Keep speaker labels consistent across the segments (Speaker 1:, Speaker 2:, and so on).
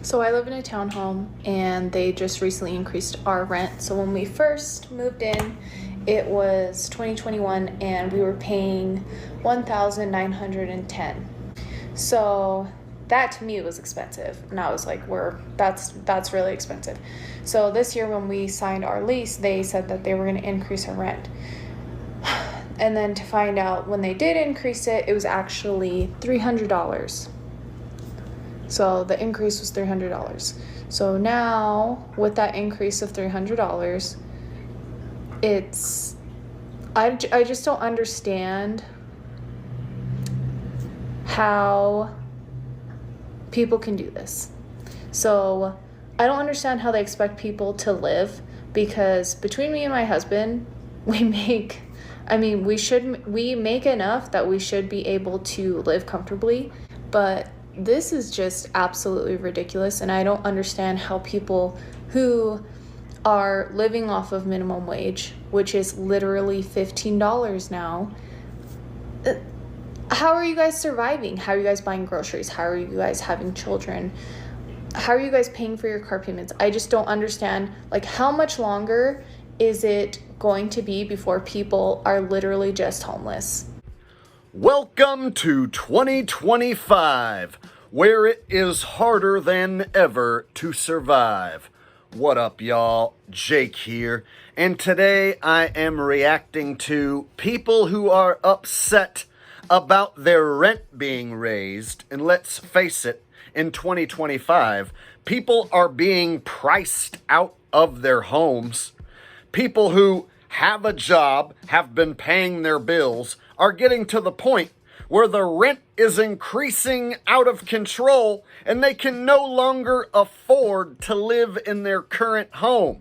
Speaker 1: So I live in a townhome and they just recently increased our rent. So when we first moved in, it was 2021 and we were paying 1,910. So that to me was expensive. And I was like, that's really expensive. So this year when we signed our lease, they said that they were going to increase our rent. And then to find out when they did increase it, it was actually $300. So the increase was $300. So now with that increase of $300, I just don't understand how people can do this. So I don't understand how they expect people to live, because between me and my husband, we make enough that we should be able to live comfortably, but this is just absolutely ridiculous, and I don't understand how people who are living off of minimum wage, which is literally $15 now, how are you guys surviving? How are you guys buying groceries? How are you guys having children? How are you guys paying for your car payments? I just don't understand, like, how much longer is it going to be before people are literally just homeless?
Speaker 2: Welcome to 2025, where it is harder than ever to survive. What up, y'all? Jake here, and today I am reacting to people who are upset about their rent being raised. And let's face it, in 2025, people are being priced out of their homes. People who have a job, have been paying their bills, are getting to the point where the rent is increasing out of control and they can no longer afford to live in their current home,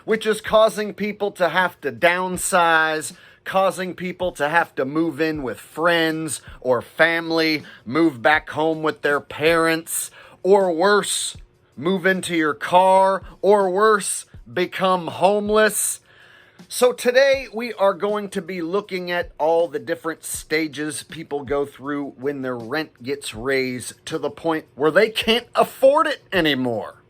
Speaker 2: which is causing people to have to downsize, causing people to have to move in with friends or family, move back home with their parents, or worse, move into your car, or worse, become homeless. So today we are going to be looking at all the different stages people go through when their rent gets raised to the point where they can't afford it anymore.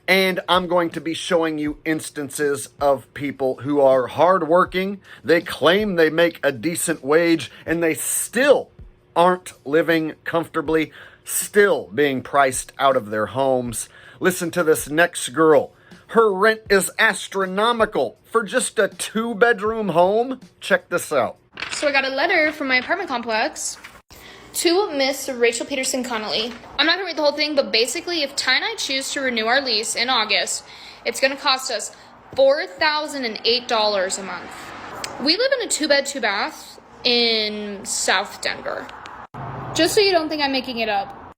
Speaker 2: And I'm going to be showing you instances of people who are hardworking. They claim they make a decent wage and they still aren't living comfortably, still being priced out of their homes. Listen to this next girl. Her rent is astronomical for just a 2-bedroom home. Check this out.
Speaker 3: So I got a letter from my apartment complex to Miss Rachel Peterson Connolly. I'm not gonna read the whole thing, but basically if Ty and I choose to renew our lease in August, it's gonna cost us $4,008 a month. We live in a 2-bed, 2-bath in South Denver. Just so you don't think I'm making it up,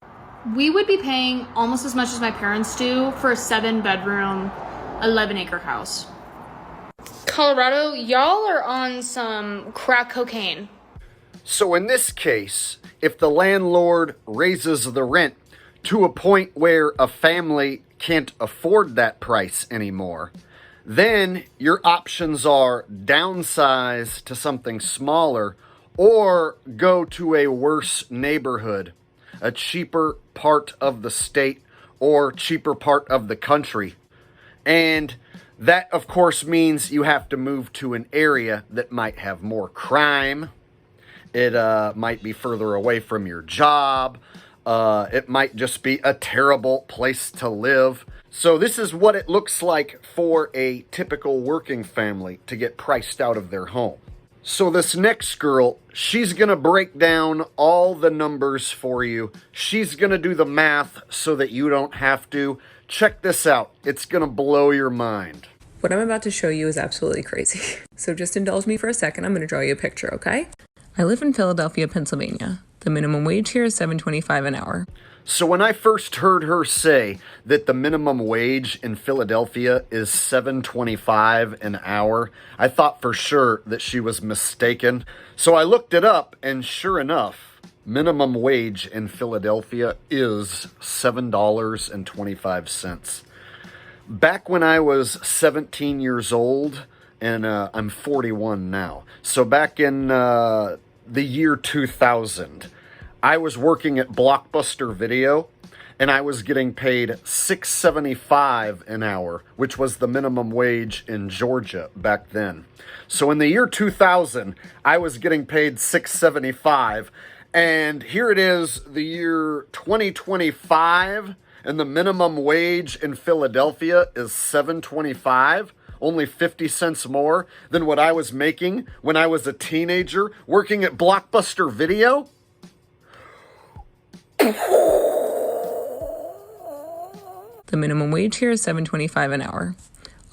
Speaker 3: we would be paying almost as much as my parents do for a 7-bedroom, 11-acre house. Colorado, y'all are on some crack cocaine.
Speaker 2: So in this case, if the landlord raises the rent to a point where a family can't afford that price anymore, then your options are downsize to something smaller or go to a worse neighborhood, a cheaper part of the state or cheaper part of the country. And that, of course, means you have to move to an area that might have more crime. It might be further away from your job. It might just be a terrible place to live. So this is what it looks like for a typical working family to get priced out of their home. So this next girl, she's going to break down all the numbers for you. She's going to do the math so that you don't have to. Check this out. It's going to blow your mind.
Speaker 4: What I'm about to show you is absolutely crazy. So just indulge me for a second. I'm going to draw you a picture, okay? I live in Philadelphia, Pennsylvania. The minimum wage here is $7.25 an hour.
Speaker 2: So when I first heard her say that the minimum wage in Philadelphia is $7.25 an hour, I thought for sure that she was mistaken. So I looked it up, and sure enough, minimum wage in Philadelphia is $7.25. Back when I was 17 years old, and I'm 41 now, so back in the year 2000, I was working at Blockbuster Video, and I was getting paid $6.75 an hour, which was the minimum wage in Georgia back then. So in the year 2000, I was getting paid $6.75, and here it is, the year 2025, and the minimum wage in Philadelphia is $7.25, only 50 cents more than what I was making when I was a teenager working at Blockbuster Video.
Speaker 4: The minimum wage here is $7.25 an hour.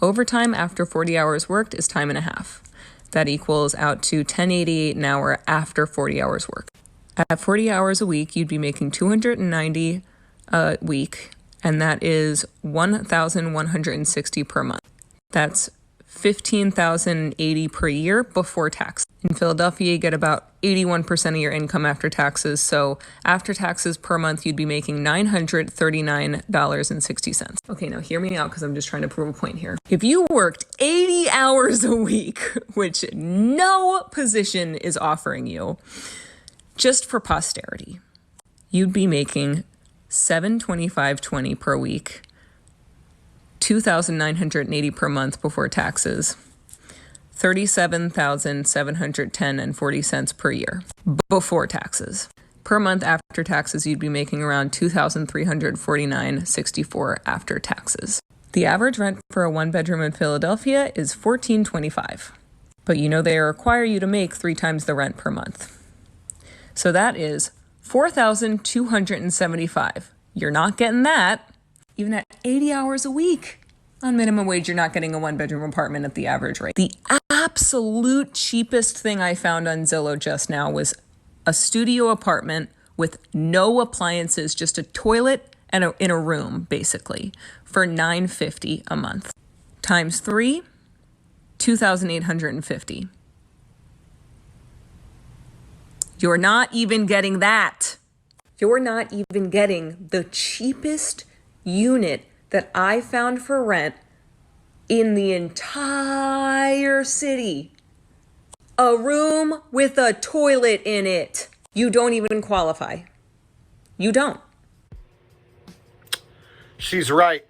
Speaker 4: Overtime after 40 hours worked is time and a half. That equals out to $10.88 an hour after 40 hours worked. At 40 hours a week, you'd be making $290 a week, and that is $1,160 per month. That's $15,080 per year before tax. In Philadelphia, you get about 81% of your income after taxes. So after taxes per month, you'd be making $939.60. Okay, now hear me out because I'm just trying to prove a point here. If you worked 80 hours a week, which no position is offering you, just for posterity, you'd be making $725.20 per week, $2,980 per month before taxes, $37,710.40 per year before taxes. Per month after taxes, you'd be making around $2,349.64 after taxes. The average rent for a one-bedroom in Philadelphia is $1,425, but you know they require you to make 3 times the rent per month. So that is $4,275. You're not getting that. Even at 80 hours a week. On minimum wage, you're not getting a one-bedroom apartment at the average rate. The absolute cheapest thing I found on Zillow just now was a studio apartment with no appliances, just a toilet and in a room, basically, for $950 a month. Times 3, $2,850. You're not even getting that. You're not even getting the cheapest unit that I found for rent in the entire city. A room with a toilet in it. You don't even qualify. You don't.
Speaker 2: She's right.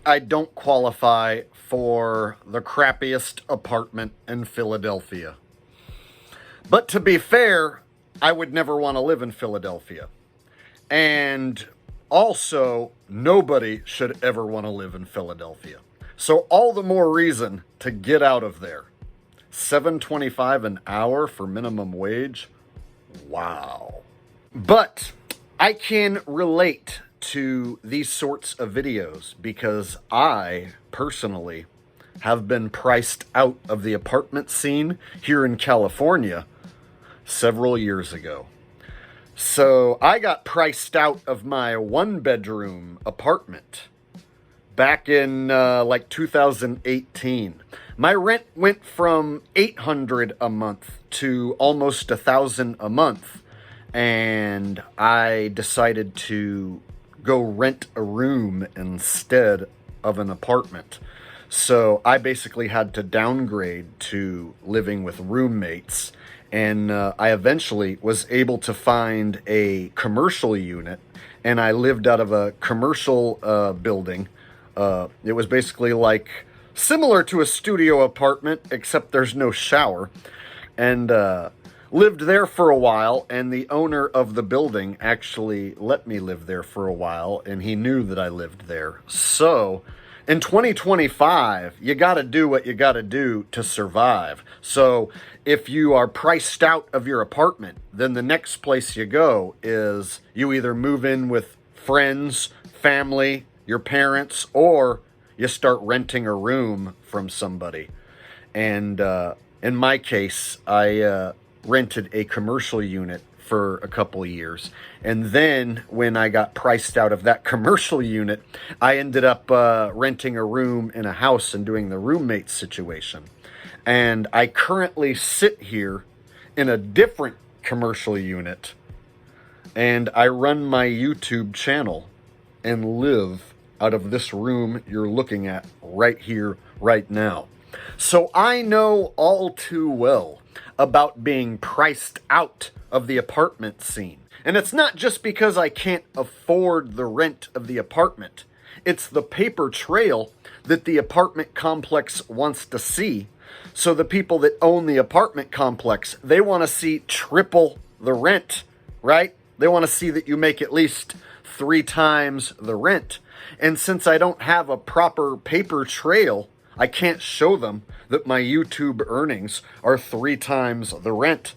Speaker 2: I don't qualify for the crappiest apartment in Philadelphia. But to be fair, I would never want to live in Philadelphia. And also, nobody should ever want to live in Philadelphia. So all the more reason to get out of there. $7.25 an hour for minimum wage? Wow. But I can relate to these sorts of videos because I, personally, have been priced out of the apartment scene here in California several years ago. So I got priced out of my one-bedroom apartment back in like 2018. My rent went from $800 a month to almost $1,000 a month, and I decided to go rent a room instead of an apartment. So I basically had to downgrade to living with roommates. And I eventually was able to find a commercial unit, and I lived out of a commercial building. It was basically like similar to a studio apartment, except there's no shower. And lived there for a while, and the owner of the building actually let me live there for a while, and he knew that I lived there. So in 2025, you got to do what you got to do to survive. So if you are priced out of your apartment, then the next place you go is you either move in with friends, family, your parents, or you start renting a room from somebody. And in my case, I rented a commercial unit for a couple of years. And then when I got priced out of that commercial unit, I ended up renting a room in a house and doing the roommate situation. And I currently sit here in a different commercial unit, and I run my YouTube channel and live out of this room you're looking at right here, right now. So I know all too well about being priced out of the apartment scene. And it's not just because I can't afford the rent of the apartment. It's the paper trail that the apartment complex wants to see. So the people that own the apartment complex, they want to see triple the rent, right? They want to see that you make at least 3 times the rent. And since I don't have a proper paper trail, I can't show them that my YouTube earnings are 3 times the rent.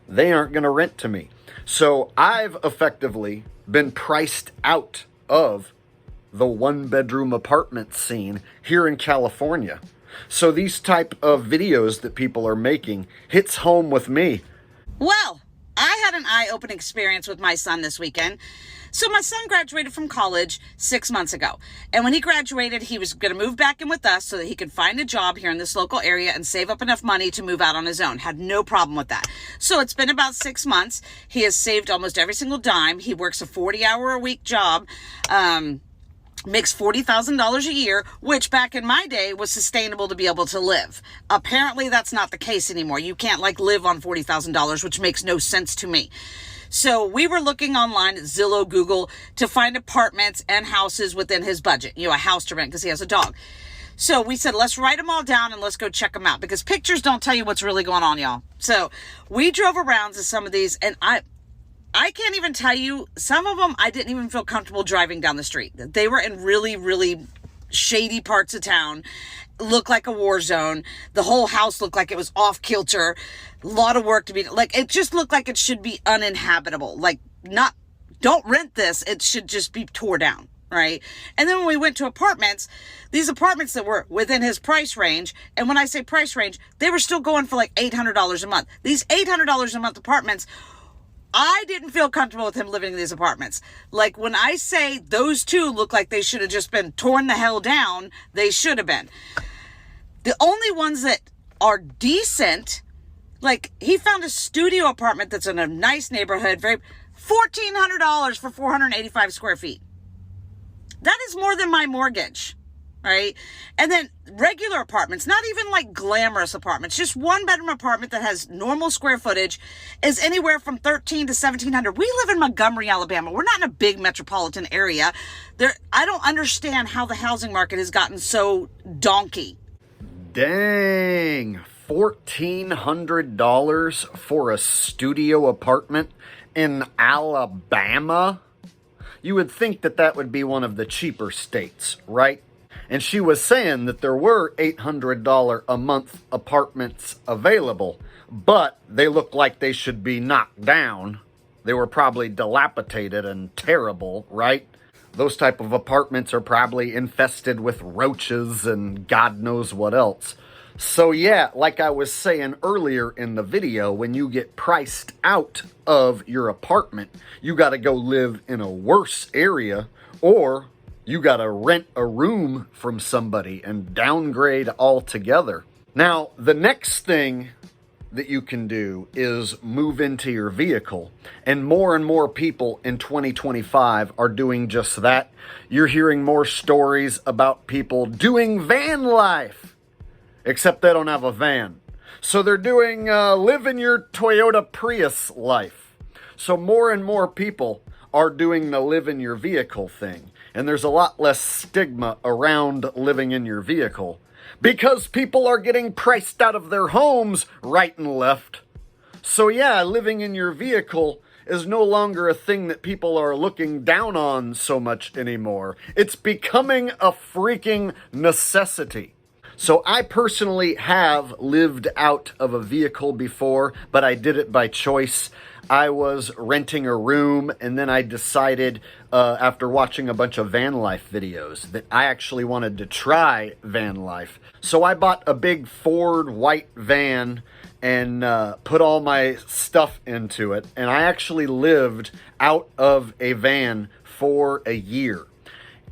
Speaker 2: They aren't going to rent to me. So I've effectively been priced out of the 1-bedroom apartment scene here in California. So these type of videos that people are making hits home with me.
Speaker 5: Well, I had an eye-opening experience with my son this weekend. So my son graduated from college 6 months ago. And when he graduated, he was going to move back in with us so that he could find a job here in this local area and save up enough money to move out on his own. Had no problem with that. So it's been about 6 months. He has saved almost every single dime. He works a 40-hour-a-week job. Makes $40,000 a year, which back in my day was sustainable to be able to live. Apparently that's not the case anymore. You can't live on $40,000, which makes no sense to me. So we were looking online at Zillow, Google to find apartments and houses within his budget, a house to rent because he has a dog. So we said, let's write them all down and let's go check them out because pictures don't tell you what's really going on, y'all. So we drove around to some of these and I can't even tell you, some of them I didn't even feel comfortable driving down the street. They were in really, really shady parts of town, looked like a war zone. The whole house looked like it was off kilter. A lot of work to be, it just looked like it should be uninhabitable. Don't rent this. It should just be tore down, right? And then when we went to apartments, these apartments that were within his price range, and when I say price range, they were still going for $800 a month. These $800 a month apartments, I didn't feel comfortable with him living in these apartments. When I say those two look like they should have just been torn the hell down, they should have been. The only ones that are decent, he found a studio apartment that's in a nice neighborhood, $1,400 for 485 square feet. That is more than my mortgage, right? And then regular apartments, not even glamorous apartments, just 1-bedroom apartment that has normal square footage is anywhere from $1,300 to $1,700. We live in Montgomery, Alabama. We're not in a big metropolitan area. I don't understand how the housing market has gotten so donkey.
Speaker 2: Dang, $1,400 for a studio apartment in Alabama? You would think that would be one of the cheaper states, right? And she was saying that there were $800 a month apartments available, but they looked like they should be knocked down. They were probably dilapidated and terrible, right? Those type of apartments are probably infested with roaches and God knows what else. So yeah, like I was saying earlier in the video, when you get priced out of your apartment, you got to go live in a worse area, or you got to rent a room from somebody and downgrade altogether. Now, the next thing that you can do is move into your vehicle. And more people in 2025 are doing just that. You're hearing more stories about people doing van life, except they don't have a van. So they're doing live in your Toyota Prius life. So more and more people are doing the live in your vehicle thing. And there's a lot less stigma around living in your vehicle, because people are getting priced out of their homes right and left. So yeah, living in your vehicle is no longer a thing that people are looking down on so much anymore. It's becoming a freaking necessity. So I personally have lived out of a vehicle before, but I did it by choice. I was renting a room, and then I decided after watching a bunch of van life videos that I actually wanted to try van life. So I bought a big Ford white van and put all my stuff into it, and I actually lived out of a van for a year.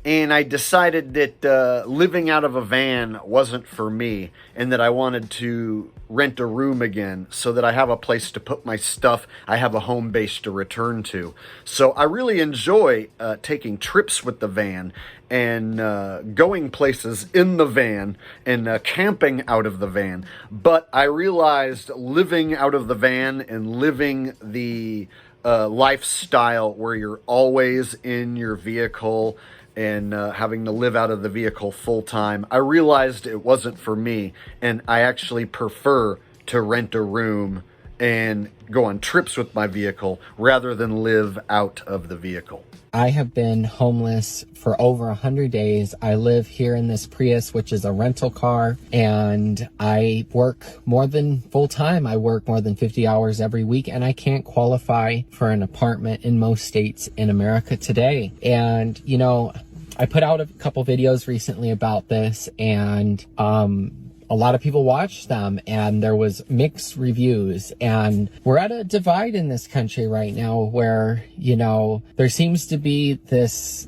Speaker 2: And I decided that living out of a van wasn't for me, and that I wanted to rent a room again so that I have a place to put my stuff. I have a home base to return to. So I really enjoy taking trips with the van and going places in the van and camping out of the van. But I realized living out of the van and living the lifestyle where you're always in your vehicle and having to live out of the vehicle full time, I realized it wasn't for me, and I actually prefer to rent a room and go on trips with my vehicle rather than live out of the vehicle.
Speaker 6: I have been homeless for over 100 days. I live here in this Prius, which is a rental car, and I work more than full time. I work more than 50 hours every week, and I can't qualify for an apartment in most states in America today. And, you know, I put out a couple videos recently about this, and a lot of people watched them, and there was mixed reviews. And we're at a divide in this country right now where, you know, there seems to be this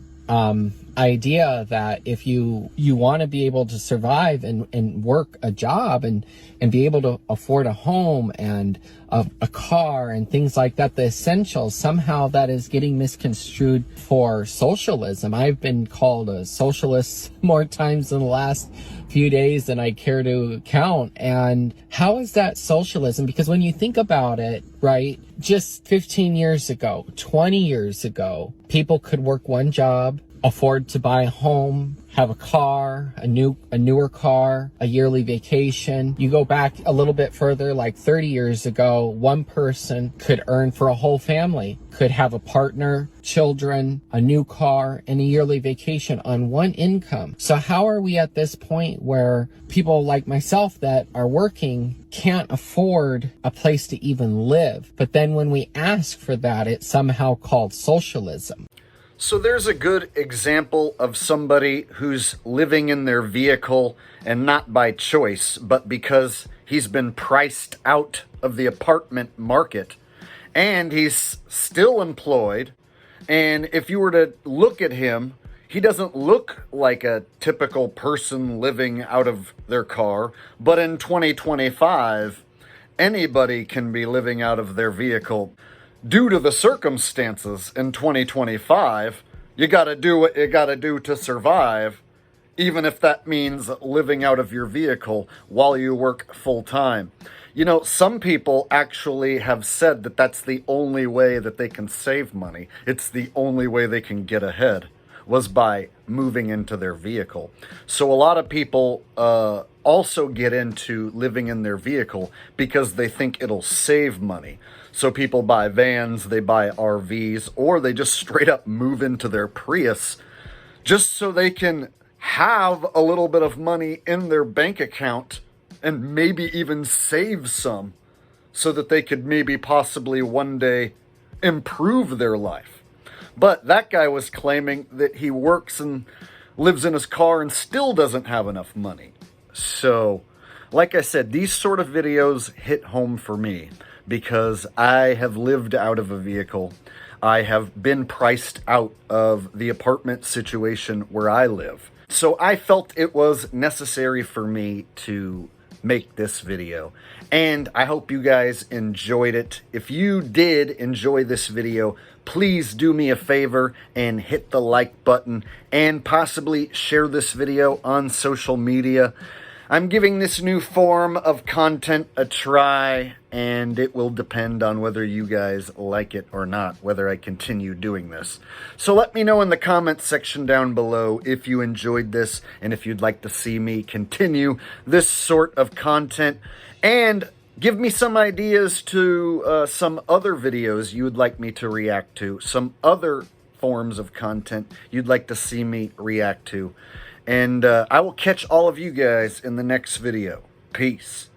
Speaker 6: idea that if you want to be able to survive and work a job and be able to afford a home and a car and things like that, the essentials, somehow that is getting misconstrued for socialism. I've been called a socialist more times in the last few days than I care to count. And how is that socialism? Because when you think about it, right, just 15 years ago, 20 years ago, people could work one job, afford to buy a home, have a car, a newer car, a yearly vacation. You go back a little bit further, like 30 years ago, one person could earn for a whole family, could have a partner, children, a new car, and a yearly vacation on one income. So how are we at this point where people like myself that are working can't afford a place to even live? But then when we ask for that, it's somehow called socialism.
Speaker 2: So there's a good example of somebody who's living in their vehicle, and not by choice, but because he's been priced out of the apartment market, and he's still employed. And if you were to look at him, he doesn't look like a typical person living out of their car. But in 2025, anybody can be living out of their vehicle. Due to the circumstances in 2025, you gotta do what you gotta do to survive, even if that means living out of your vehicle while you work full time. You know, some people actually have said that that's the only way that they can save money. It's the only way they can get ahead, was by moving into their vehicle. So a lot of people also get into living in their vehicle because they think it'll save money. So people buy vans, they buy RVs, or they just straight up move into their Prius just so they can have a little bit of money in their bank account and maybe even save some so that they could maybe possibly one day improve their life. But that guy was claiming that he works and lives in his car and still doesn't have enough money. So, like I said, these sort of videos hit home for me because I have lived out of a vehicle. I have been priced out of the apartment situation where I live. So I felt it was necessary for me to make this video. And I hope you guys enjoyed it. If you did enjoy this video, please do me a favor and hit the like button and possibly share this video on social media. I'm giving this new form of content a try, and it will depend on whether you guys like it or not, whether I continue doing this. So let me know in the comments section down below if you enjoyed this and if you'd like to see me continue this sort of content. And give me some ideas to some other videos you would like me to react to, some other forms of content you'd like to see me react to. And I will catch all of you guys in the next video. Peace.